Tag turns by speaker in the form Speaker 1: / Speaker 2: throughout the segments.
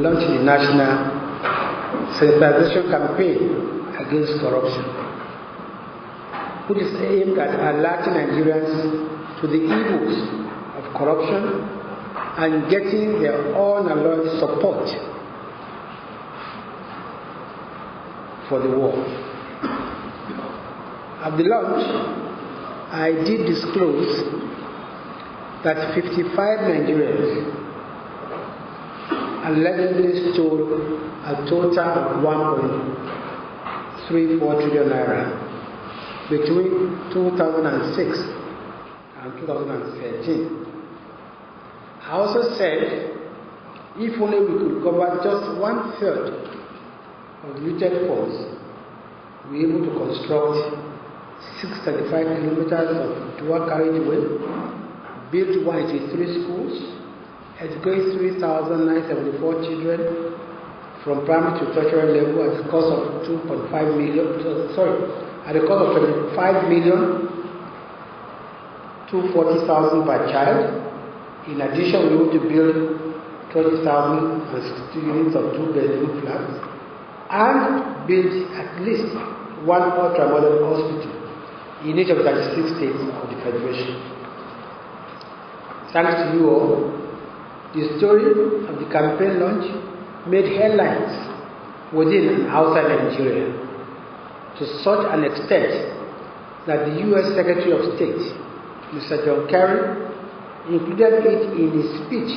Speaker 1: launched the national sensitization campaign against corruption, which is aimed at alerting Nigerians to the evils of corruption and getting their unalloyed support for the war. At the launch, I did disclose that 55 Nigerians allegedly stole a total of 1.34 trillion naira between 2006 and 2013. I also said if only we could cover just 1/3 of the looted funds, we were able to construct 635 kilometers of dual carriageway, build 183 schools, educate 3,974 children from primary to tertiary level at the cost of 2.5 million, at the cost of 25,240,000 per child. In addition, we want to build 20,062 units of 2-bedroom flats and build at least one ultra-modern hospital in each of the 36 states of the Federation. Thanks to you all, the story of the campaign launch made headlines within and outside Nigeria to such an extent that the U.S. Secretary of State, Mr. John Kerry, included it in his speech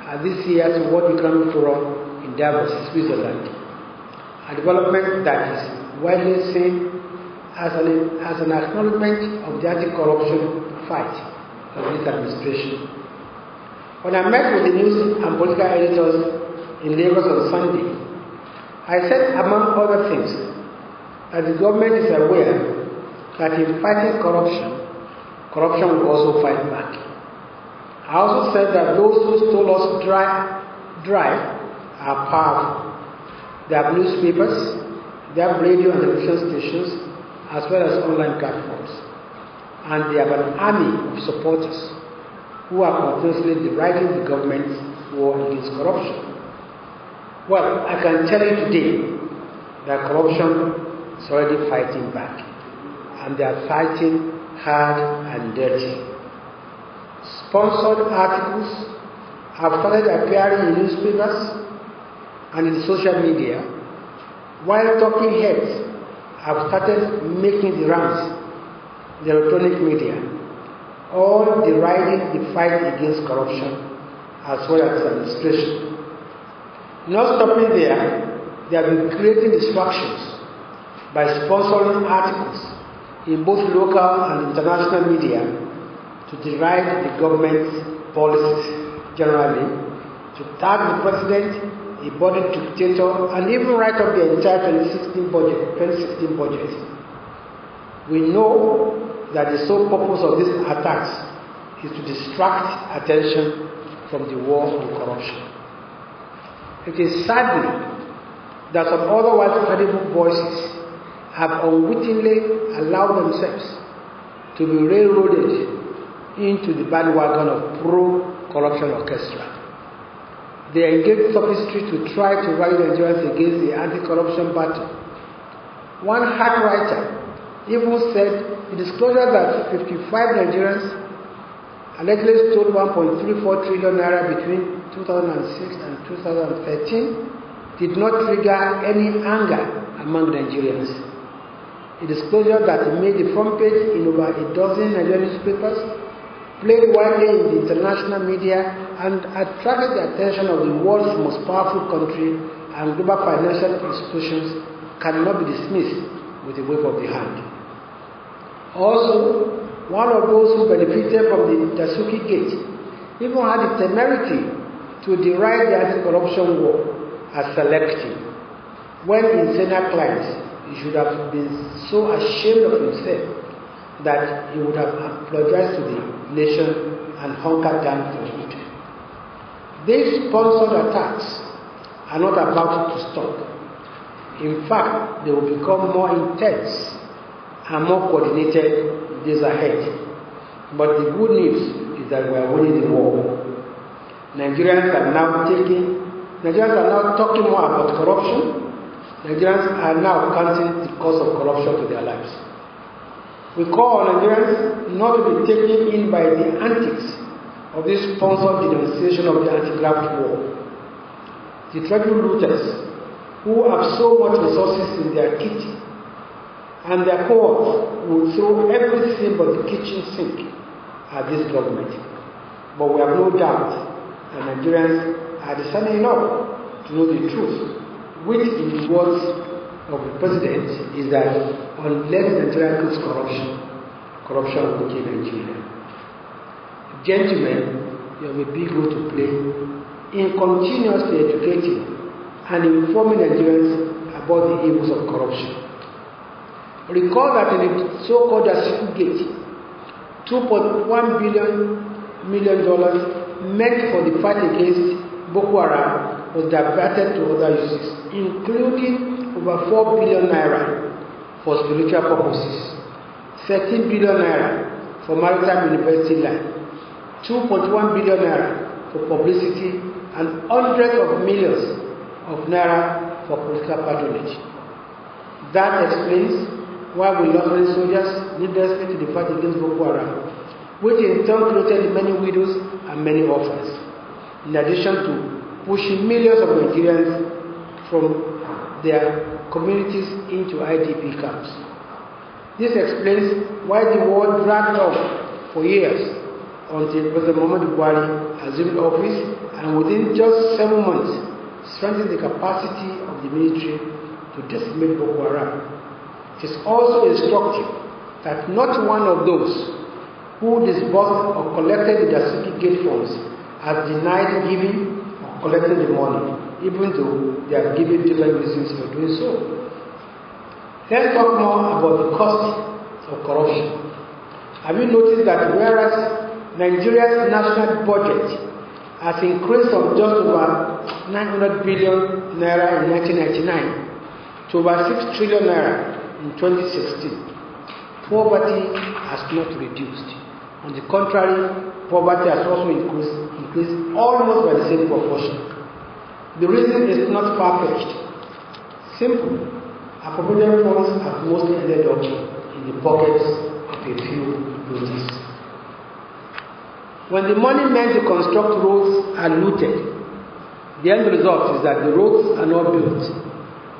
Speaker 1: at this year's World Economic Forum in Davos, Switzerland, a development that is widely seen as an acknowledgement of the anti-corruption fight of this administration. When I met with the news and political editors in Lagos on Sunday, I said, among other things, that the government is aware that in fighting corruption, corruption will also fight back. I also said that those who stole us dry are powerful. They have newspapers, they have radio and television stations, as well as online platforms. And they have an army of supporters who are continuously deriding the government's war against corruption. Well, I can tell you today that corruption is already fighting back, and they are fighting hard and dirty. Sponsored articles have started appearing in newspapers and in social media, while talking heads have started making the rounds in the electronic media, all deriding the fight against corruption as well as administration. Not stopping there, they have been creating distractions by sponsoring articles in both local and international media to deride the government's policies generally, to tag the president a body dictator, and even write up the entire 2016 budget. We know that the sole purpose of these attacks is to distract attention from the war on corruption. It is sadly that some otherwise credible voices have unwittingly allowed themselves to be railroaded into the bandwagon of pro-corruption orchestra. They engaged sophistry to try to rally Nigerians against the anti-corruption battle. One hack writer even said the disclosure that 55 Nigerians allegedly stole 1.34 trillion naira between 2006 and 2013 did not trigger any anger among Nigerians. A disclosure that made the front page in over a dozen Nigerian newspapers, played widely in the international media, and attracted the attention of the world's most powerful country and global financial institutions cannot be dismissed with a wave of the hand. Also, one of those who benefited from the Dasuki Gate even had the temerity to deride the anti-corruption war as selective, when in senior clients he should have been so ashamed of himself that he would have apologized to the nation and hunkered down for it. These sponsored attacks are not about to stop. In fact, they will become more intense and more coordinated days ahead. But the good news is that we are winning the war. Nigerians are now taking Nigerians are now talking more about corruption. Nigerians are now counting the cost of corruption to their lives. We call on Nigerians not to be taken in by the antics of this sponsored denunciation of the anti-graft war. The treasury looters who have so much resources in their kitty and their cohorts will throw everything but the kitchen sink at this government. But we have no doubt that Nigerians are discerning enough to know the truth, which in the words of the president is that unless Nigeria kills corruption, corruption will kill Nigeria. Gentlemen, you have a big role to play in continuously educating and informing Nigerians about the evils of corruption. Recall that in the so-called Atiku Gate, $2.1 million meant for the fight against Boko Haram was diverted to other uses, including over 4 billion naira for spiritual purposes, 13 billion naira for maritime university land, 2.1 billion naira for publicity, and hundreds of millions of naira for political patronage. That explains why we lost many soldiers needlessly to the fight against Boko Haram, which in turn created many widows and many orphans, in addition to pushing millions of Nigerians from their communities into IDP camps. This explains why the war dragged on for years until President Muhammadu Buhari assumed office and within just 7 months strengthened the capacity of the military to decimate Boko Haram. It is also instructive that not one of those who disbursed or collected the Atiku Gate funds has denied giving or collecting the money, even though they have given different reasons for doing so. Let's talk more about the cost of corruption. Have you noticed that whereas Nigeria's national budget has increased from just over 900 billion naira in 1999 to over 6 trillion naira in 2016, poverty has not reduced. On the contrary, poverty has also increased almost by the same proportion. The reason is not far-fetched. Simple. Appropriate funds have mostly ended up in the pockets of a few looters. When the money meant to construct roads are looted, the end result is that the roads are not built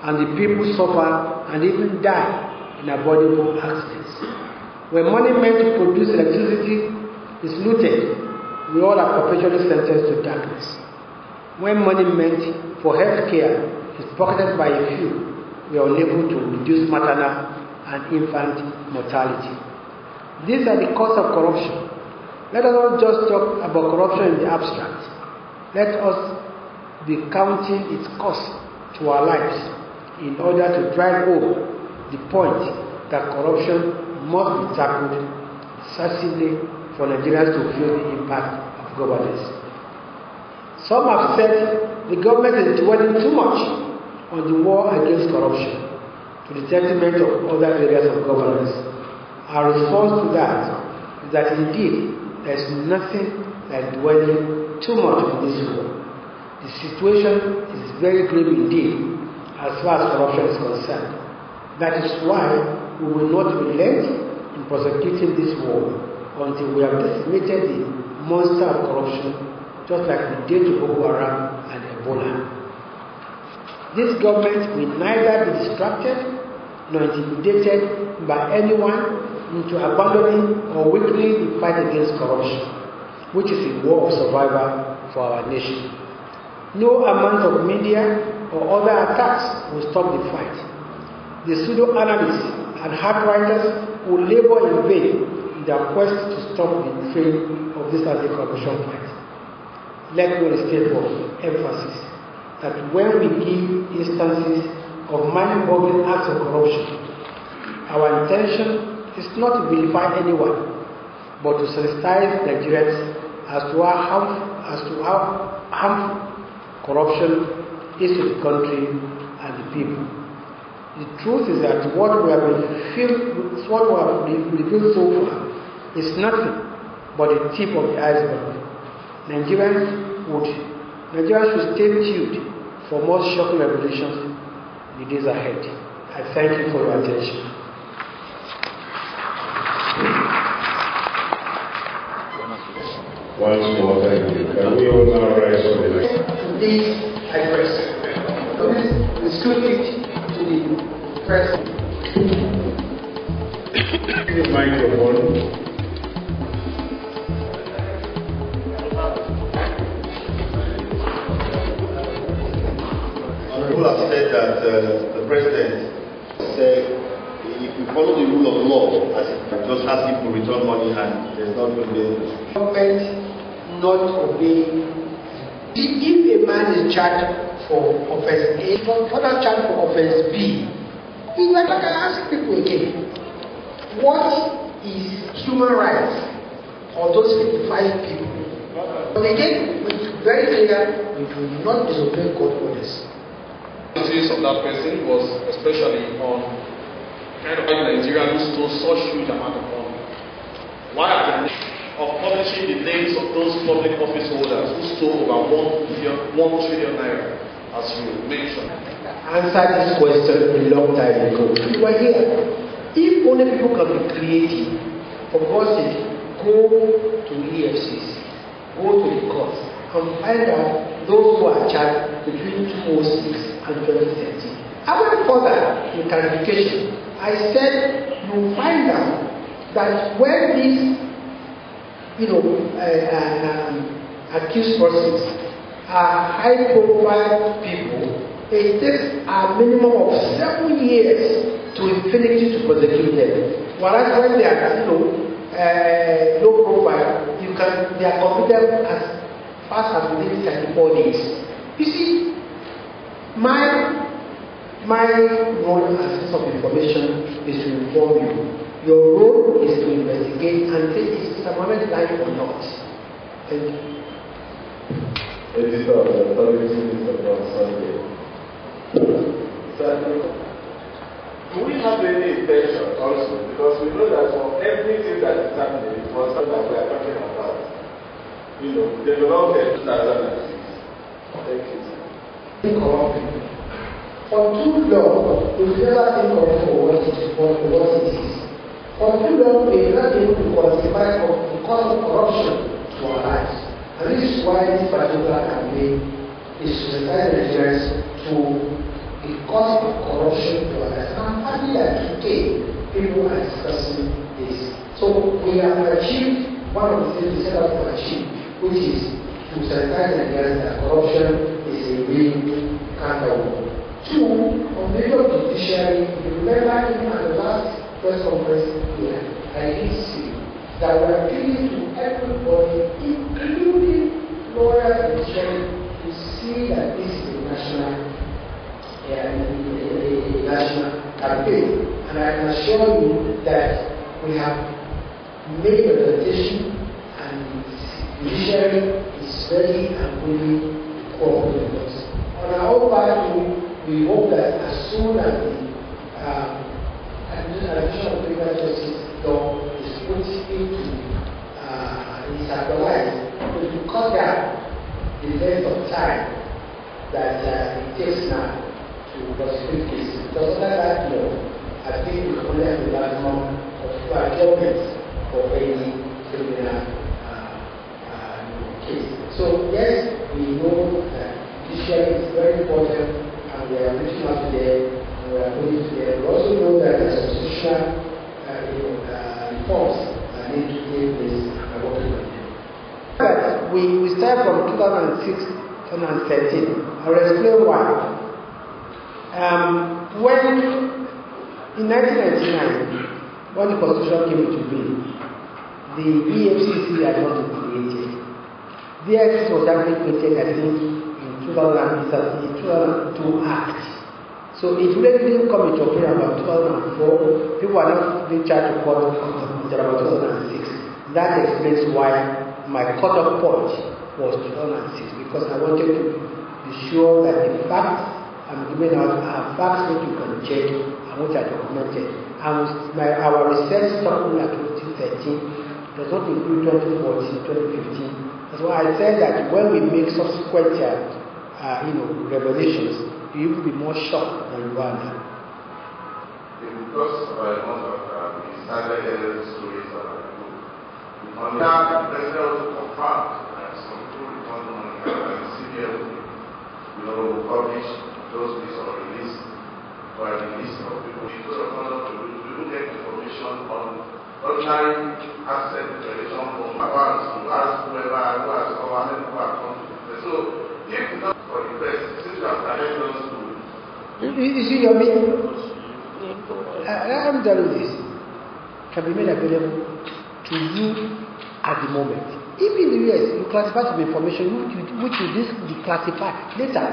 Speaker 1: and the people suffer and even die in avoidable accidents. When money meant to produce electricity is looted, we all are perpetually sentenced to darkness. When money meant for health care is pocketed by a few, we are unable to reduce maternal and infant mortality. These are the costs of corruption. Let us not just talk about corruption in the abstract. Let us be counting its cost to our lives in order to drive home the point that corruption must be tackled decisively for Nigerians to feel the impact of governance. Some have said the government is dwelling too much on the war against corruption to the detriment of other areas of governance. Our response to that is that indeed there is nothing like dwelling too much on this war. The situation is very grim indeed as far as corruption is concerned. That is why we will not relent in prosecuting this war until we have decimated the monster of corruption, just like we did to Boko Haram and Ebola. This government will neither be distracted nor intimidated by anyone into abandoning or weakening the fight against corruption, which is a war of survival for our nation. No amount of media or other attacks will stop the fight. The pseudo-analysts and hack writers will labor in vain in their quest to stop the fame of this anti-corruption fight. Let me restate for emphasis that when we give instances of mind-boggling acts of corruption, our intention is not to vilify anyone, but to sensitize Nigerians as to how harmful corruption is to the country and the people. The truth is that what we have revealed so far is nothing but the tip of the iceberg. Nigerians would Nigeria should stay tuned for more shocking revelations in the days ahead. I thank you for your attention.
Speaker 2: Once more, thank you. Can we all now rise for the next?
Speaker 1: This address. It's good to the press.
Speaker 2: The microphone.
Speaker 3: People have said that the president said if we follow the rule of law, as it just asking to return money and there's not going to be
Speaker 1: Government not obeying. If a man is charged for offense A, further charged for offense B, you are not going to ask people again, what is human rights of those 55 people? But again, it's very clear we do not disobey court orders.
Speaker 4: The case of that person was especially on kind of like Nigeria who stole such huge amount of money. Why are they of publishing the names of those public office holders who stole over 1 trillion naira, as you mentioned?
Speaker 1: I answered this question a long time ago. You were here. If only people can be creative, for God's sake, go to EFCC, go to the courts, and find out those who are charged between 2006 and 2013. I went further in clarification. I said you find out that when these accused persons are high-profile people, it takes a minimum of 7 years to infinity to prosecute them. Whereas when they are low profile, they are convicted as fast as within 34 days. You see, my role as source of information is to inform you. Your role is to investigate and say is Mr. Mohammed lying or not. Thank you.
Speaker 2: Editor of the Authority on Sunday.
Speaker 5: Do we have any intention also? Because we know that for everything that is happening, it was something that we are talking about. Development 2006. Thank you.
Speaker 1: Think of people. For too long, we've never think of it for what it is. For too long, we've not been able to quantify the cost of corruption to our lives. And this is why this particular campaign is to sensitize Nigerians to the cost of corruption to our lives. I'm happy that today people are discussing this. So we have achieved one of the things we set out to achieve, which is to sensitize Nigerians that corruption is a real cancer. Two, on the issue of judiciary, if you remember even at the last press conference here, I did say that we are appealing to everybody, including lawyers and judiciary, to see that this is a national campaign. And I can assure you that we have made a presentation and the judiciary is ready and willing to cooperate with us. On our own part, we hope that as soon as the addition of criminal justice law is put into is actualized, it will cut down the length of time that it takes now to prosecute cases. Because under that law, I think we only have the maximum of 2 adjournments for any criminal case. So yes, we know that judiciary is very important. We are reaching out to them, and we are putting to them. We also know that there are constitutional reforms that need to take place and working on them. But we start from 2006, 2013. I'll explain why. When in 1999, when the Constitution came into being, the EFCC had not been created. The EFCC was actually created, I think, 2002 Act. So it really didn't come into operation about 2004. People are not being charged to court until about 2006. That explains why my cut-off point was 2006, because I wanted to be sure that the facts I'm giving out are facts which you can check and which are documented. And our research document at 2013 does not include 2014, 2015, That's why I said that when we make subsequent revelations, you will be more shocked than you are now.
Speaker 5: Because we started hearing stories about people. On that, the president also confirmed that some people returned money and CBN will publish those lists or release by the list of people. We will get information on ordinary asset declaration from banks to ask whoever who has come, how many people have come to the place. So, if not for the press, since you have started those to
Speaker 1: you see your meeting? Let me tell you this. Can be made available to you at the moment. If in the US you classify some information which you declassify later.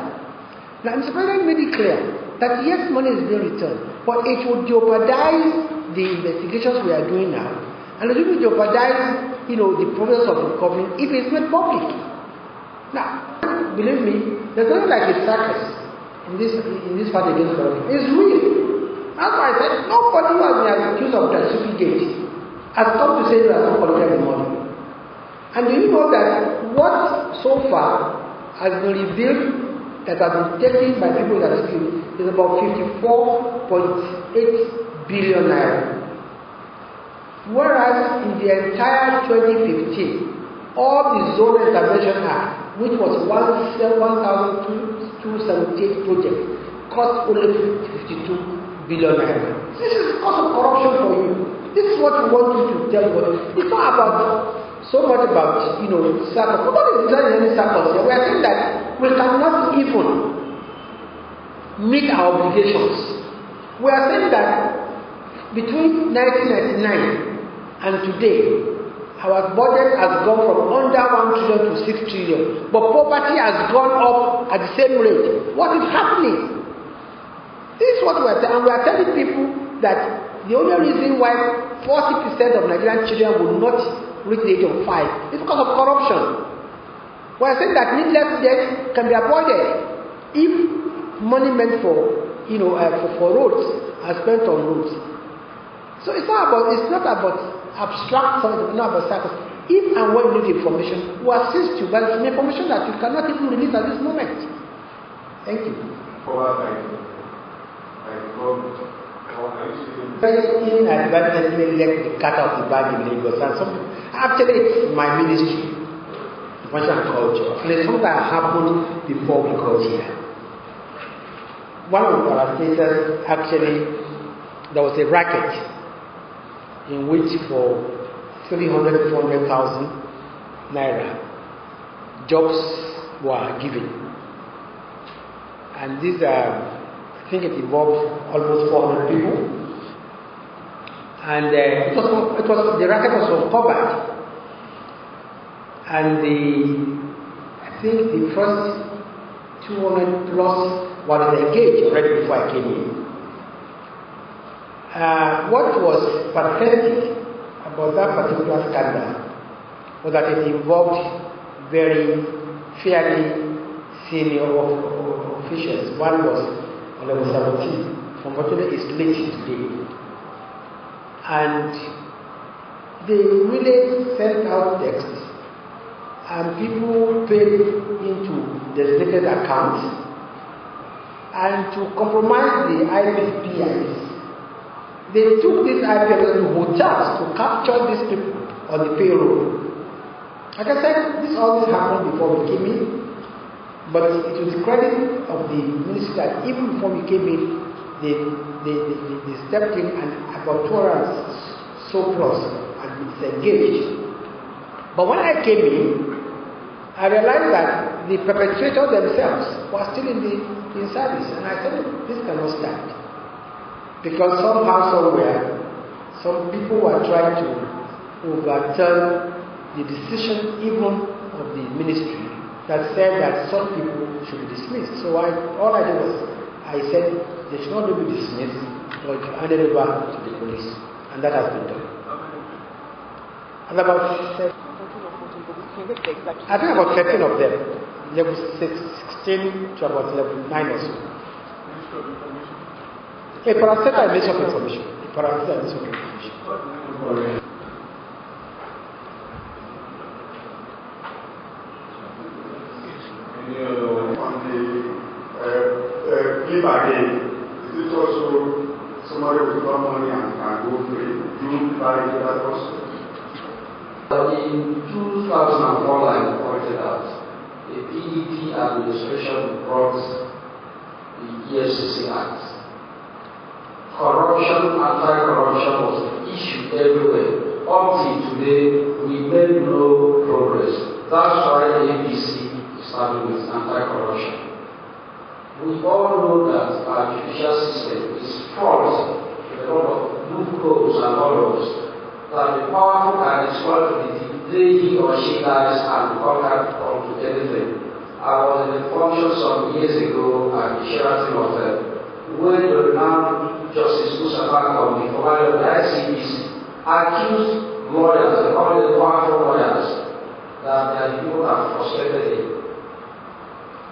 Speaker 1: Now Mr. President made it clear that yes, money is being returned, but it will jeopardize the investigations we are doing now, and it will jeopardize the process of recovery if it's made public. Now, believe me, there's nothing like a circus in this fight against corruption. It's real. That's why I said nobody who has been accused of Gate has come to say you are not collecting the money. And do you know that what so far has been revealed that has been taken by people that are still is about 54.8 billion naira. Whereas in the entire 2015, all the Zone Intervention Act, which was 1,278 projects, cost only 52 billion naira. This is because of corruption for you. This is what we want you to tell you. It's not about so much about circles. Nobody is designing any circles here. We are saying that we cannot even meet our obligations. We are saying that between 1999 and today, our budget has gone from under 1 trillion to 6 trillion, but poverty has gone up at the same rate. What is happening? This is what we are saying, and we are telling people that the only reason why 40% of Nigerian children will not reach the age of 5 is because of corruption. We are saying that needless death can be avoided if money meant for roads are spent on roads. So it's not about abstract something, it's not about circles. If and when you need information, we assist you, but it's information that you cannot even release at this moment. Thank you. Inadvertently let the cat out of the bag in Lagos, and some actually it's my ministry, information and culture. And it's something that happened before we got here. One of our stations, actually, there was a racket in which for 400,000 naira jobs were given, and these are, I think it involved almost 400 people, and the racket was uncovered, and I think the first 200 plus were engaged already before I came in. What was pathetic about that particular scandal was that it involved very fairly senior officials. One was on level 17, unfortunately it's late today. And they really sent out texts, and people paid into designated accounts, and to compromise the IPPIs, they took these IPPIs to hotels to capture these people on the payroll. Like I said, all this happened before we came in, but it was the credit of the ministry that even before we came in, they stepped in, and about 200 so plus had been disengaged. But when I came in, I realized that the perpetrators themselves were still in service, and I said, this cannot stand. Because somehow, somewhere, some people were trying to overturn the decision even of the ministry that said that some people should be dismissed. So all I did was, I said they should not be dismissed, but handed over to the police, and that has been done. And about 13 of them, level 16 to about level 9 or so. A paracetamol and list of information.
Speaker 5: somebody withdraw money and can go free. Do you buy into that also?
Speaker 6: In 2004, like I pointed out, the PDP administration brought the EFCC Act. Corruption, anti-corruption was an issue everywhere. Up till today, we made no progress. That's why the APC started with anti-corruption. We all know that our judicial system is fraught with a lot of loopholes and loopholes, that the powerful can exploit the day he or she dies and can't come to anything. I was in a function some years ago at the Sheraton Hotel, where the renowned Justice Mustafa Khan, the provider of the ICBC, accused lawyers, the powerful lawyers, that they are the people that have frustrated him.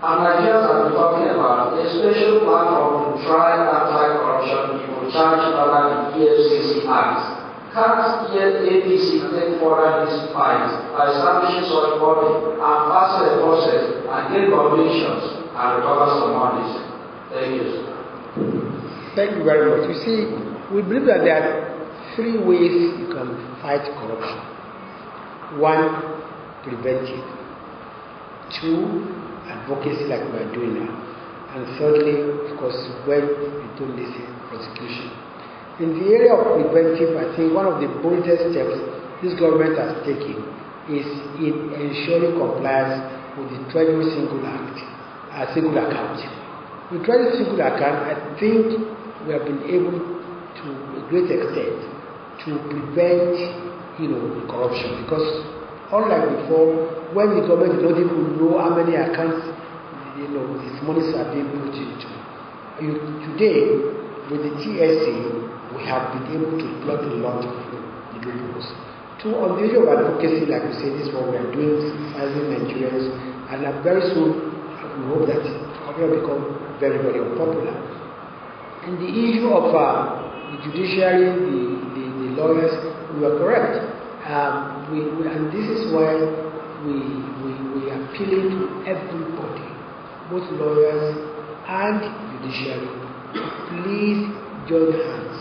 Speaker 6: And Nigerians have been talking about a special platform to try anti-corruption people charged under the EFCC Act. Can't APC take further this fight by establishing such body and pass a process and get convictions and recover some monies? Thank you.
Speaker 1: Thank you very much. You see, we believe that there are three ways you can fight corruption. One, preventive. Two, advocacy like we are doing now. And thirdly, of course, when you don't listen, prosecution. In the area of preventive, I think one of the boldest steps this government has taken is in ensuring compliance with the Treasury Single Account. With Treasury Single Account, I think we have been able to a great extent to prevent, corruption, because unlike before, when the government did not even know how many accounts, these monies are being put into. Today, with the TSA, we have been able to plug a lot of the loopholes. Two, on the issue of advocacy, like we say, this is what we are doing, sensitizing Nigerians, and very soon we hope that it will become very, very unpopular. In the issue of the judiciary, the lawyers, we are correct. And this is why we are appealing to everybody, both lawyers and judiciary, to please join hands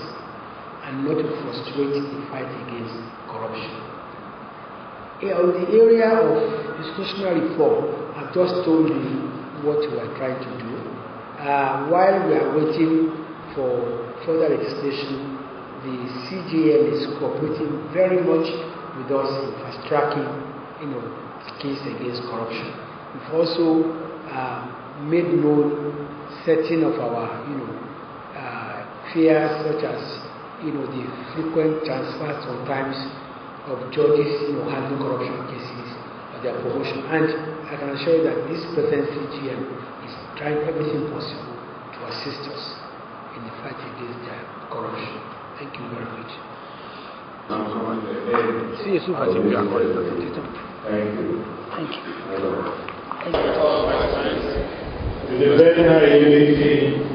Speaker 1: and not to frustrate the fight against corruption. On the area of institutional reform, I've just told you what we are trying to do. While we are waiting for further legislation, the CJN is cooperating very much with us in fast-tracking, schemes against corruption. We've also made known certain of our, fears, such as, the frequent transfers sometimes of judges, handling corruption cases, or their promotion. And I can assure you that this present CGM is trying everything possible to assist us in the fight against corruption. Thank you very much.
Speaker 2: Thank you.
Speaker 1: Thank you.
Speaker 2: The Unity